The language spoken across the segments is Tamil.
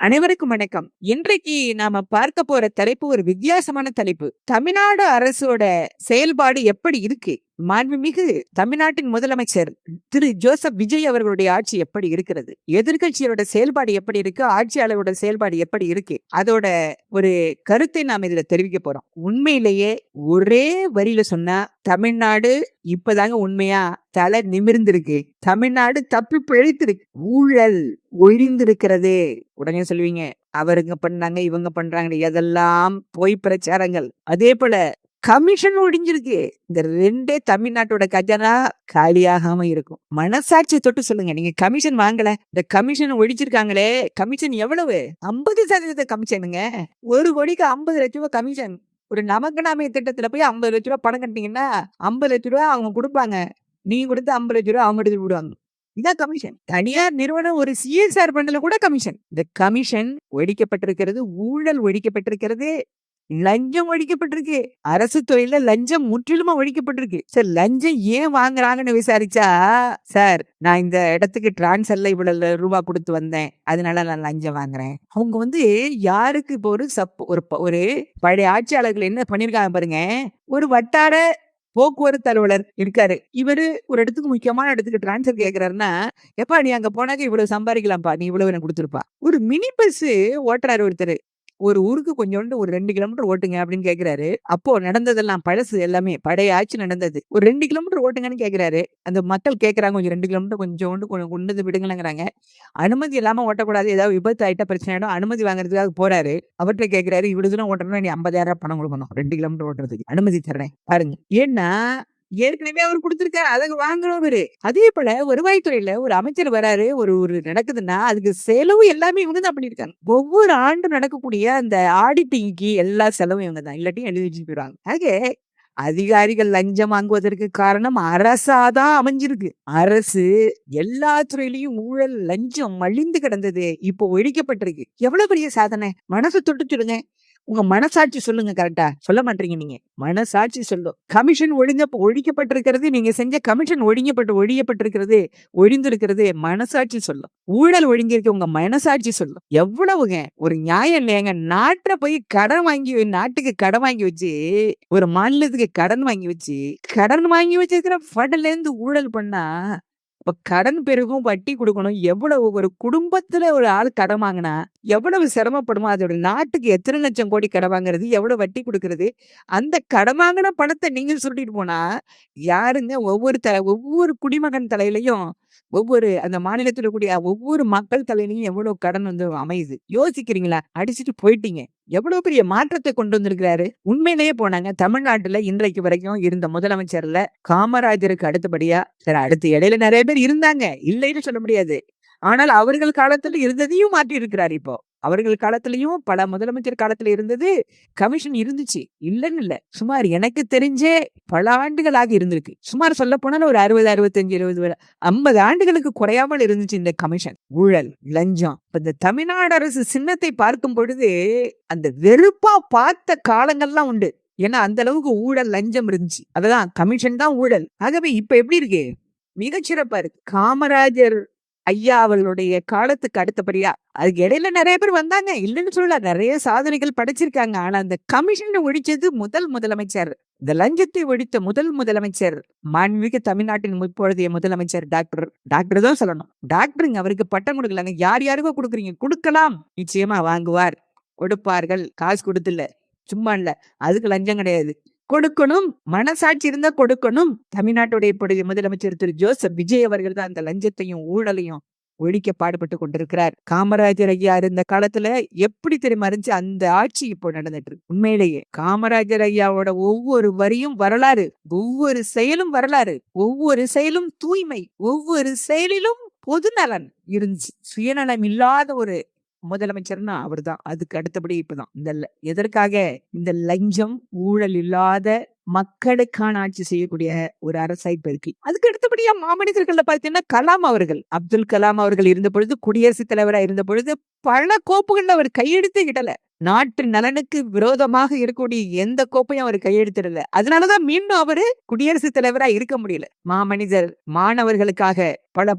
அனைவருக்கும் வணக்கம். இன்றைக்கு நாம பார்க்க போற தலைப்பு ஒரு வித்தியாசமான தலைப்பு. தமிழ்நாடு அரசோட செயல்பாடு எப்படி இருக்கு? மாண்புமிகு தமிழ்நாட்டின் முதலமைச்சர் திரு ஜோசப் விஜய் அவர்களுடைய ஆட்சி எப்படி இருக்கிறது? எதிர்க்கட்சியோட செயல்பாடு எப்படி இருக்கு? ஆட்சியாளரோட செயல்பாடு எப்படி இருக்கு? அதோட ஒரு கருத்தை நாம் இதுல தெரிவிக்க போறோம். உண்மையிலேயே ஒரே வரியில சொன்னா தமிழ்நாடு இப்பதாங்க உண்மையா தலை நிமிர்ந்திருக்கு. தமிழ்நாடு தப்பி பிழைத்திருக்கு. ஊழல் ஒழிந்திருக்கிறது. உடனே சொல்லுவீங்க, அவருங்க பண்ணாங்க, இவங்க பண்றாங்க, எதெல்லாம் போய் பிரச்சாரங்கள். அதே போல கமிஷன் ஒழிஞ்சிருக்கு. இந்த ரெண்டே தமிழ்நாட்டோட கஜானா காலியாகாம இருக்கும். மனசாட்சி தொட்டு சொல்லுங்க, நீங்க கமிஷன் வாங்கல, இந்த கமிஷன் ஒழிச்சிருக்காங்களே, கமிஷன் எவ்வளவு? 50% கமிஷனுங்க. 1 கோடிக்கு 50 லட்சம் ரூபாய் கமிஷன். ஒரு நமக்கு நாமே திட்டத்துல போய் 50 லட்ச ரூபாய் பணம் கட்டினீங்கன்னா 50 லட்ச ரூபாய் அவங்க கொடுப்பாங்க. நீங்க கொடுத்து 50 லட்ச ரூபாய் அவங்க எடுத்து விடுவாங்க. இதான் கமிஷன். தனியார் நிறுவனம் ஒரு சிஎஸ்ஆர் பண்றதுல கூட கமிஷன். இந்த கமிஷன் ஒழிக்கப்பட்டிருக்கிறது. ஊழல் ஒழிக்கப்பட்டிருக்கிறது. லஞ்சம் ஒழிக்கப்பட்டிருக்கு. அரசு துறையில லஞ்சம் முற்றிலுமா ஒழிக்கப்பட்டிருக்கு. சார், லஞ்சம் ஏன் வாங்குறாங்கன்னு விசாரிச்சா, சார் நான் இந்த இடத்துக்கு டிரான்ஸ்ஃபர்ல இவ்வளவு ரூபாய் கொடுத்து வந்தேன், அதனால நான் லஞ்சம் வாங்குறேன். அவங்க யாருக்கு இப்போ ஒரு பழைய ஆட்சியாளர்கள் என்ன பண்ணிருக்காங்க பாருங்க. ஒரு வட்டார போக்குவரத்து அலுவலர் இருக்காரு. இவரு ஒரு இடத்துக்கு முக்கியமான இடத்துக்கு டிரான்ஸ்ஃபர் கேக்குறாருன்னா, எப்பா நீ அங்க போனாக்க இவ்வளவு சம்பாதிக்கலாம்ப்பா, நீ இவ்வளவு எனக்கு கொடுத்துருப்பா. ஒரு மினி பஸ் ஓட்டுறாரு ஒருத்தர். ஒரு ஊருக்கு கொஞ்சோண்டு ஒரு 2 கிலோமீட்டர் ஓட்டுங்க அப்படின்னு கேக்குறாரு. அப்போ நடந்ததெல்லாம் பழசு, எல்லாமே பழைய ஆட்சி நடந்தது. ஒரு 2 கிலோமீட்டர் ஓட்டுங்கன்னு கேக்குறாரு. அந்த மக்கள் கேக்குறாங்க, கொஞ்சம் 2 கிலோமீட்டர் கொஞ்சோண்டு கொண்டு விடுங்களேங்கிறாங்க. அனுமதி இல்லாம ஓட்டக்கூடாது, ஏதாவது விபத்து ஆயிட்டா பிரச்சனை ஆயிடும். அனுமதி வாங்குறதுக்காக போறாரு. அவர்கிட்ட கேக்குறாரு, இவ்வளவு தூரம் ஓட்டணும்னா நீ 50,000 பணம் கொடுக்கணும், 2 கிலோமீட்டர் ஓட்டுறதுக்கு அனுமதி தர்றேன் பாருங்க. ஏன்னா ஏற்கனவே அவர் கொடுத்திருக்காரு, அதை வாங்குறவரு. அதே போல வருவாய்த்துறையில ஒரு அமைச்சர் வராரு, ஒரு நடக்குதுன்னா அதுக்கு செலவு எல்லாமே இவங்க தான் பண்ணிருக்காங்க. ஒவ்வொரு ஆண்டு நடக்கக்கூடிய அந்த ஆடிட்டிங்க்கு எல்லா செலவும் இவங்க தான், இல்லாட்டியும் எழுதி வச்சுட்டு போயிடுவாங்க. ஆக அதிகாரிகள் லஞ்சம் வாங்குவதற்கு காரணம் அரசாதான் அமைஞ்சிருக்கு. அரசு எல்லா துறையிலையும் ஊழல் லஞ்சம் மலிந்து கிடந்தது, இப்போ ஒழிக்கப்பட்டிருக்கு. எவ்வளவு பெரிய சாதனை! மனசு தொட்டு சொல்லுங்க. உங்க மனசாட்சி சொல்லுங்க. கரெக்டா சொல்ல மாட்டீங்க நீங்க. மனசாட்சி சொல்லும். கமிஷன் ஒழிக்கப்பட்டிருக்கிறது. நீங்க செஞ்ச கமிஷன் ஒழியப்பட்டிருக்கிறது, ஒழிந்திருக்கிறது. மனசாட்சி சொல்லும். ஊழல் ஒழிஞ்சிருக்கு, உங்க மனசாட்சி சொல்லும். எவ்வளவுங்க ஒரு நியாயம் இல்லையாங்க? நாட்டுக்கு கடன் வாங்கி வச்சு, ஒரு மாநிலத்துக்கு கடன் வாங்கி வச்சிருக்கிற ஃபண்ட்ல இருந்து ஊழல் பண்ணா, இப்ப கடன் பெருகும், வட்டி கொடுக்கணும். எவ்வளவு ஒரு குடும்பத்துல ஒரு ஆள் கடன் வாங்கினா எவ்வளவு சிரமப்படுமோ, அதோட நாட்டுக்கு எத்தனை லட்சம் கோடி கடன் வாங்குறது, எவ்வளவு வட்டி கொடுக்கறது. அந்த கடன் வாங்கின பணத்தை நீங்க சுருட்டிட்டு போனா யாருங்க? ஒவ்வொரு குடிமகன் தலையிலையும், அந்த மாநிலத்தில் இருக்கக்கூடிய ஒவ்வொரு மக்கள் தலையிலையும் எவ்வளவு கடன் அமையுது. யோசிக்கிறீங்களா? அடிச்சுட்டு போயிட்டீங்க. எவ்வளவு பெரிய மாற்றத்தை கொண்டு வந்திருக்கிறாரு. உண்மையிலேயே போனாங்க தமிழ்நாட்டுல இன்றைக்கு வரைக்கும் இருந்த முதலமைச்சர்ல காமராஜருக்கு அடுத்தபடியா, சரி அடுத்து இடையில நிறைய பேர் இருந்தாங்க, இல்லைன்னு சொல்ல முடியாது. ஆனால் அவர்கள் காலத்துல இருந்ததையும் மாற்றி இருக்கிறார். இப்போ அவர்கள் காலத்திலயும் பல முதலமைச்சர் காலத்துல இருந்தது கமிஷன் இருந்துச்சு, இல்லன்னு இல்ல. சுமார் எனக்கு தெரிஞ்சே பல ஆண்டுகளாக இருந்திருக்கு. சுமார் சொல்ல போனாலும் ஒரு 60, 65, 20, 50 ஆண்டுகளுக்கு குறையாமல் இருந்துச்சு இந்த கமிஷன். ஊழல் லஞ்சம். இந்த தமிழ்நாடு அரசு சின்னத்தை பார்க்கும் பொழுது அந்த வெறுப்பா பார்த்த காலங்கள்லாம் உண்டு. ஏன்னா அந்த அளவுக்கு ஊழல் லஞ்சம் இருந்துச்சு. அததான் கமிஷன் தான் ஊழல். ஆகவே இப்ப எப்படி இருக்கு? மிகச்சிறப்பா இருக்கு. காமராஜர் ஐயா அவர்களுடைய காலத்துக்கு அடுத்தபடியா, அதுக்கு இடையில நிறைய பேர் வந்தாங்க, இல்லைன்னு சொல்லல, நிறைய சாதனைகள் படைச்சிருக்காங்க. ஆனா அந்த கமிஷனை ஒழிச்சது முதல் முதலமைச்சர். இந்த லஞ்சத்தை ஒழித்த முதல் முதலமைச்சர் மாண்புமிகு தமிழ்நாட்டின் இப்பொழுதைய முதலமைச்சர் டாக்டர் தான் சொல்லணும். டாக்டருங்க, அவருக்கு பட்டம் கொடுக்கலாங்க. யார் யாருக்கோ கொடுக்குறீங்க, கொடுக்கலாம், நிச்சயமா வாங்குவார், கொடுப்பார்கள். காசு கொடுத்துல சும்மா இல்ல, அதுக்கு லஞ்சம் கிடையாது. கொடுக்கணும், மனசாட்சி இருந்தா கொடுக்கணும். தமிழ்நாட்டுடைய இப்பொழுது முதலமைச்சர் திரு ஜோசப் விஜய் அவர்கள் தான் அந்த லஞ்சத்தையும் ஊழலையும் ஒழிக்க பாடுபட்டு கொண்டிருக்கிறார். காமராஜர் ஐயா இருந்த காலத்துல எப்படி தெரியுமா இருந்துச்சு அந்த ஆட்சி? இப்போ நடந்துட்டு இருக்கு. உண்மையிலேயே காமராஜர் ஐயாவோட ஒவ்வொரு வரியும் வரலாறு, ஒவ்வொரு செயலும் வரலாறு, ஒவ்வொரு செயலும் தூய்மை, ஒவ்வொரு செயலிலும் பொதுநலன் இருந்துச்சு. சுயநலம் இல்லாத ஒரு முதலமைச்சர்னா அவர் தான். அதுக்கு அடுத்தபடி இப்பதான் எதற்காக இந்த லஞ்சம் ஊழல் இல்லாத மக்களுக்கான ஆட்சி செய்யக்கூடிய ஒரு அரசா இப்ப இருக்கு. அதுக்கு அடுத்தபடியா மாமனிதர்கள்ல பாத்தீங்கன்னா கலாம் அவர்கள், அப்துல் கலாம் அவர்கள் இருந்த பொழுது, குடியரசுத் தலைவரா இருந்த பொழுது பல கோப்புகள்ல அவர் கையெழுத்து இடல. நாட்டு நலனுக்கு விரோதமாக இருக்கக்கூடிய எந்த கோப்பையும் அவர் கையெழுத்திடல. அதனாலதான் மீண்டும் அவரு குடியரசுத் தலைவரா இருக்க முடியல. மாமனிதர், மாணவர்களுக்காக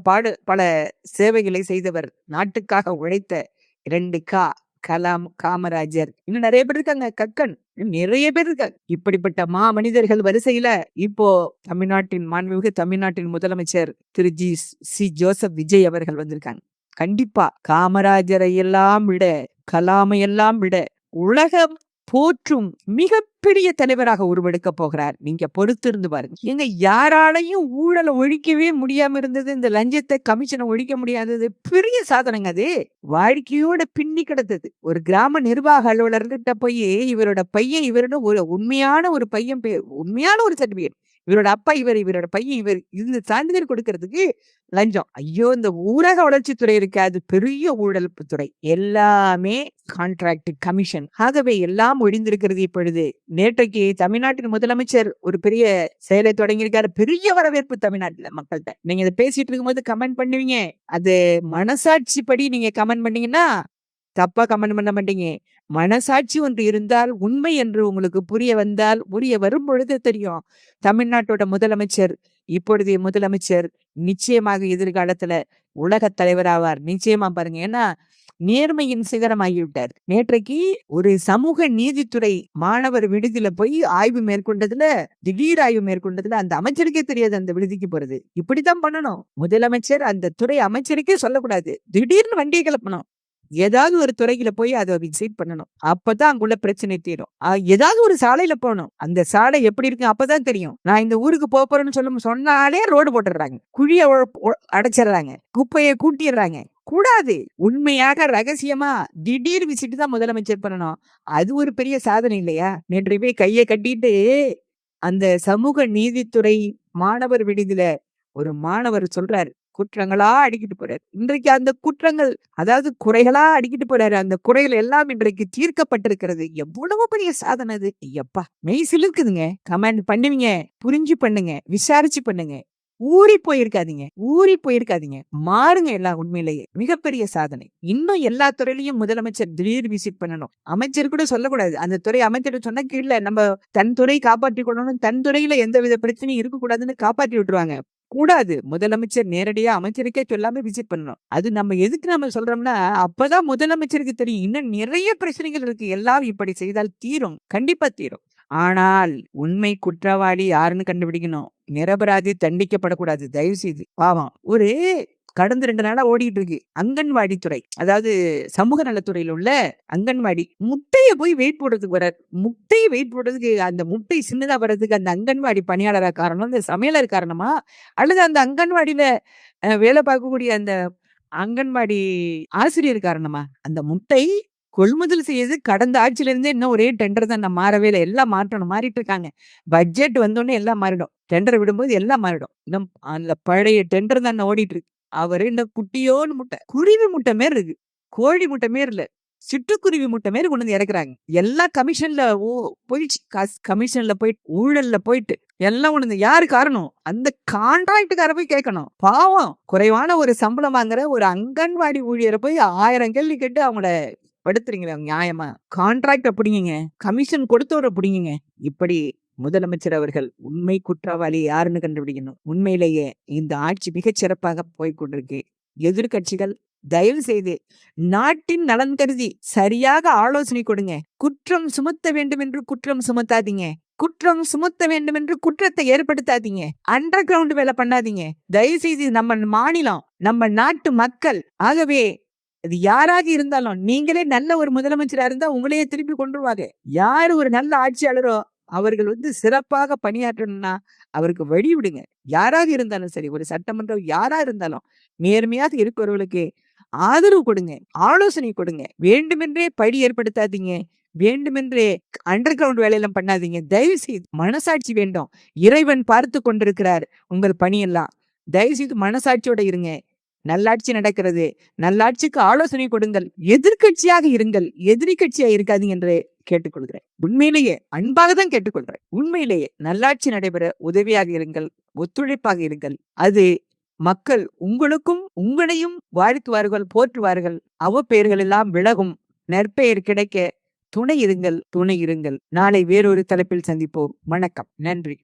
பல சேவைகளை செய்தவர், நாட்டுக்காக உழைத்த 2 கா. கலாம், காமராஜர், இன்னும் நெறைய பேர் இருக்காங்க. கக்கன், இன்னும் நிறைய பேர் இருக்காங்க. இப்படிப்பட்ட மாமனிதர்கள் வரிசையில இப்போ மாண்புமிகு தமிழ்நாட்டின் முதலமைச்சர் திரு ஜோசப் விஜய் அவர்கள் வந்திருக்காங்க. கண்டிப்பா காமராஜரை எல்லாம் விட, கலாமை எல்லாம் விட உலகம் போற்றும் மிகப்பெரிய தலைவராக உருவெடுக்க போகிறார். நீங்க பொறுத்திருந்து பாருங்க. எங்க யாராலையும் ஊழலை ஒழிக்கவே முடியாம இருந்தது, இந்த லஞ்சத்தை கமிஷனை ஒழிக்க முடியாதது பெரிய சாதனைங்க. அது வாழ்க்கையோட பின்னி கிடந்தது. ஒரு கிராம நிர்வாக அலுவலர்கிட்ட போய் இவரோட பையன் இவரோட ஒரு உண்மையான ஒரு பையன் உண்மையான ஒரு சர்டிபிகேட், இவரோட அப்பா இவரோட பையன் இந்த சான்றிதழ் கொடுக்கறதுக்கு லஞ்சம். ஐயோ, இந்த ஊரக வளர்ச்சித்துறை இருக்கு, அது பெரிய ஊழல் துறை. எல்லாமே கான்ட்ராக்ட், கமிஷன். ஆகவே எல்லாம் ஒழிந்திருக்கிறது இப்பொழுது. நேற்றைக்கு தமிழ்நாட்டின் முதலமைச்சர் ஒரு பெரிய செயலை தொடங்கியிருக்காரு. பெரிய வரவேற்பு தமிழ்நாட்டுல மக்கள்கிட்ட. நீங்க இதை பேசிட்டு இருக்கும்போது கமெண்ட் பண்ணுவீங்க, அது மனசாட்சி படி நீங்க கமெண்ட் பண்ணீங்கன்னா தப்பா கமெண்ட் பண்ண மாட்டீங்க. மனசாட்சி ஒன்று இருந்தால், உண்மை என்று உங்களுக்கு புரிய வரும் பொழுது தெரியும். தமிழ்நாட்டோட முதலமைச்சர், இப்பொழுதைய முதலமைச்சர் நிச்சயமாக எதிர்காலத்துல உலக தலைவராவார். நிச்சயமா பாருங்க. ஏன்னா நேர்மையின் சிகரம் ஆகிவிட்டார். நேற்றைக்கு ஒரு சமூக நீதித்துறை மாணவர் விடுதியில போய் ஆய்வு மேற்கொண்டதுல, திடீர் ஆய்வு மேற்கொண்டதுல அந்த அமைச்சருக்கே தெரியாது அந்த விடுதிக்கு போறது. இப்படித்தான் பண்ணணும். முதலமைச்சர் அந்த துறை அமைச்சருக்கே சொல்லக்கூடாது. திடீர்னு வண்டியை கிளப்பணும். ஏதாவது ஒரு துறையில போய் அதை விசிட் பண்ணணும். அப்பதான் அங்குள்ள பிரச்சனை தீரும். ஏதாவது ஒரு சாலையில போகணும். அந்த சாலை எப்படி இருக்கு அப்பதான் தெரியும். நான் இந்த ஊருக்கு போறேன்னு சொன்னாலே ரோடு போட்டுடுறாங்க, குழிய அடைச்சிடுறாங்க, குப்பையை கூட்டிடுறாங்க. கூடாது. உண்மையாக ரகசியமா திடீர் விசிட் தான் முதலமைச்சர் பண்ணணும். அது ஒரு பெரிய சாதனை இல்லையா? நேற்று போய் கையை கட்டிட்டு அந்த சமூக நீதித்துறை மாணவர் விடுதியில ஒரு மாணவர் சொல்றாரு, குற்றங்களா அடிக்கிட்டு போறாரு. இன்றைக்கு அந்த குற்றங்கள், அதாவது குறைகளா அடிக்கிட்டு போறாரு. அந்த குறைகள் எல்லாம் இன்றைக்கு தீர்க்கப்பட்டிருக்கிறது. எவ்வளவு பெரிய சாதனை அது. ஐயப்பா, மெய் சிலிர்க்குதுங்க. கமெண்ட் பண்ணுவீங்க, புரிஞ்சு பண்ணுங்க, விசாரிச்சு பண்ணுங்க. ஊறி போயிருக்காதீங்க. மாறுங்க. எல்லாம் உண்மையிலேயே மிகப்பெரிய சாதனை. இன்னும் எல்லா துறையிலையும் முதலமைச்சர் திடீர் விசிட் பண்ணணும். அமைச்சர் கூட சொல்லக்கூடாது. அந்த துறை அமைச்சர் சொன்னா கீழே நம்ம தன் துறை காப்பாற்றி கொள்ளணும், தன் துறையில எந்த வித பிரச்சனையும் இருக்கக்கூடாதுன்னு காப்பாற்றி விட்டுருவாங்க. கூடாது. முதலமைச்சர் நேரடியா அமைச்சருக்கே சொல்லாம விசிட் பண்ணணும். அது எதுக்கு நம்ம சொல்றோம்னா, அப்பதான் முதலமைச்சருக்கு தெரியும் இன்னும் நிறைய பிரச்சனைகள் இருக்கு. எல்லாம் இப்படி செய்தால் தீரும், கண்டிப்பா தீரும். ஆனால் உண்மை குற்றவாளி யாருன்னு கண்டுபிடிக்கணும். நிரபராதி தண்டிக்கப்படக்கூடாது. தயவு செய்து. பாவம். ஒரு கடந்த 2 நாளா ஓடிட்டு இருக்கு அங்கன்வாடி துறை, அதாவது சமூக நலத்துறையில உள்ள அங்கன்வாடி. முட்டைய போய் வெயிட் போடுறதுக்கு வர்றாரு. முட்டையை வெயிட் போடுறதுக்கு, அந்த முட்டை சின்னதா வர்றதுக்கு அந்த அங்கன்வாடி பணியாளரா காரணம், இந்த சமையலர் காரணமா, அல்லது அந்த அங்கன்வாடியில வேலை பார்க்கக்கூடிய அந்த அங்கன்வாடி ஆசிரியர் காரணமா? அந்த முட்டை கொள்முதல் செய்யறது கடந்த ஆட்சியில இருந்தே இன்னும் ஒரே டெண்டர் தான். நான் மாறவே இல்லை. எல்லாம் மாறிட்டு இருக்காங்க. பட்ஜெட் வந்தோடனே எல்லாம் மாறிடும். டெண்டர் விடும்போது எல்லாம் மாறிடும். இன்னும் அந்த பழைய டெண்டர் தான் ஓடிட்டு இருக்கு. அவரு இந்த குட்டியோன்னு முட்டை, குருவி முட்டை மாரி இருக்கு. கோழி முட்டை மாரி இல்ல, சிட்டுக்குருவி முட்டை மாரி கொண்டு வந்து இறக்குறாங்க. எல்லாம் கமிஷன்ல போயிடுச்சு. கமிஷன்ல போயிட்டு, ஊழல்ல போயிட்டு எல்லாம் கொண்டு வந்து யாரு காரணம்? அந்த கான்ட்ராக்டுக்கார போய் கேட்கணும். பாவம், குறைவான ஒரு சம்பளம் வாங்குற ஒரு அங்கன்வாடி ஊழியரை போய் 1000 கேள்வி கேட்டு அவங்கள படுத்துறீங்களா நியாயமா? கான்ட்ராக்ட் அப்படிங்க, கமிஷன் கொடுத்தவரை பிடிங்க. இப்படி முதலமைச்சர் அவர்கள் உண்மை குற்றவாளி யாருன்னு கண்டுபிடிக்கணும். உண்மையிலேயே இந்த ஆட்சி மிகச் சிறப்பாக போய்கொண்டிருக்கு. எதிர்கட்சிகள் தயவு செய்து நாட்டின் நலன் கருதி சரியாக ஆலோசனை கொடுங்க. குற்றம் சுமத்த வேண்டும் என்று குற்றம் சுமத்தாதீங்க. குற்றம் சுமத்த வேண்டும் என்று குற்றத்தை ஏற்படுத்தாதீங்க. அண்டர் கிரவுண்ட் வேலை பண்ணாதீங்க. தயவு செய்து நம்ம மாநிலம், நம்ம நாட்டு மக்கள், ஆகவே அது யாராக இருந்தாலும் நீங்களே நல்ல ஒரு முதலமைச்சரா இருந்தா உங்களையே திருப்பி கொண்டுருவாங்க. யாரு ஒரு நல்ல ஆட்சியாளரோ அவர்கள் சிறப்பாக பணியாற்றணும்னா அவருக்கு வழி விடுங்க. யாராக இருந்தாலும் சரி, ஒரு சட்டமன்றம் யாரா இருந்தாலும் நேர்மையாக இருக்கிறவர்களுக்கு ஆதரவு கொடுங்க, ஆலோசனை கொடுங்க. வேண்டுமென்றே பழி ஏற்படுத்தாதீங்க. வேண்டுமென்றே அண்டர் கிரவுண்ட் வேலையெல்லாம் பண்ணாதீங்க. தயவு செய்து மனசாட்சி வேண்டும். இறைவன் பார்த்து கொண்டிருக்கிறார் உங்கள் பணியெல்லாம். தயவு செய்து மனசாட்சியோட இருங்க. நல்லாட்சி நடக்கிறது. நல்லாட்சிக்கு ஆலோசனை கொடுங்கள். எதிர்கட்சியாக இருங்கள், எதிரி கட்சியா இருக்காதீங்க என்று கேட்டுக்கொள்கிறேன். உண்மையிலேயே அன்பாக தான் கேட்டுக்கொள்கிறேன். உண்மையிலேயே நல்லாட்சி நடைபெற உதவியாக இருங்கள், ஒத்துழைப்பாக இருங்கள். அது மக்கள் உங்களையும் வாழ்த்துவார்கள், போற்றுவார்கள். அவப்பெயர்கள் எல்லாம் விலகும். நற்பெயர் கிடைக்க துணை இருங்கள். நாளை வேறொரு தலைப்பில் சந்திப்போம். வணக்கம். நன்றி.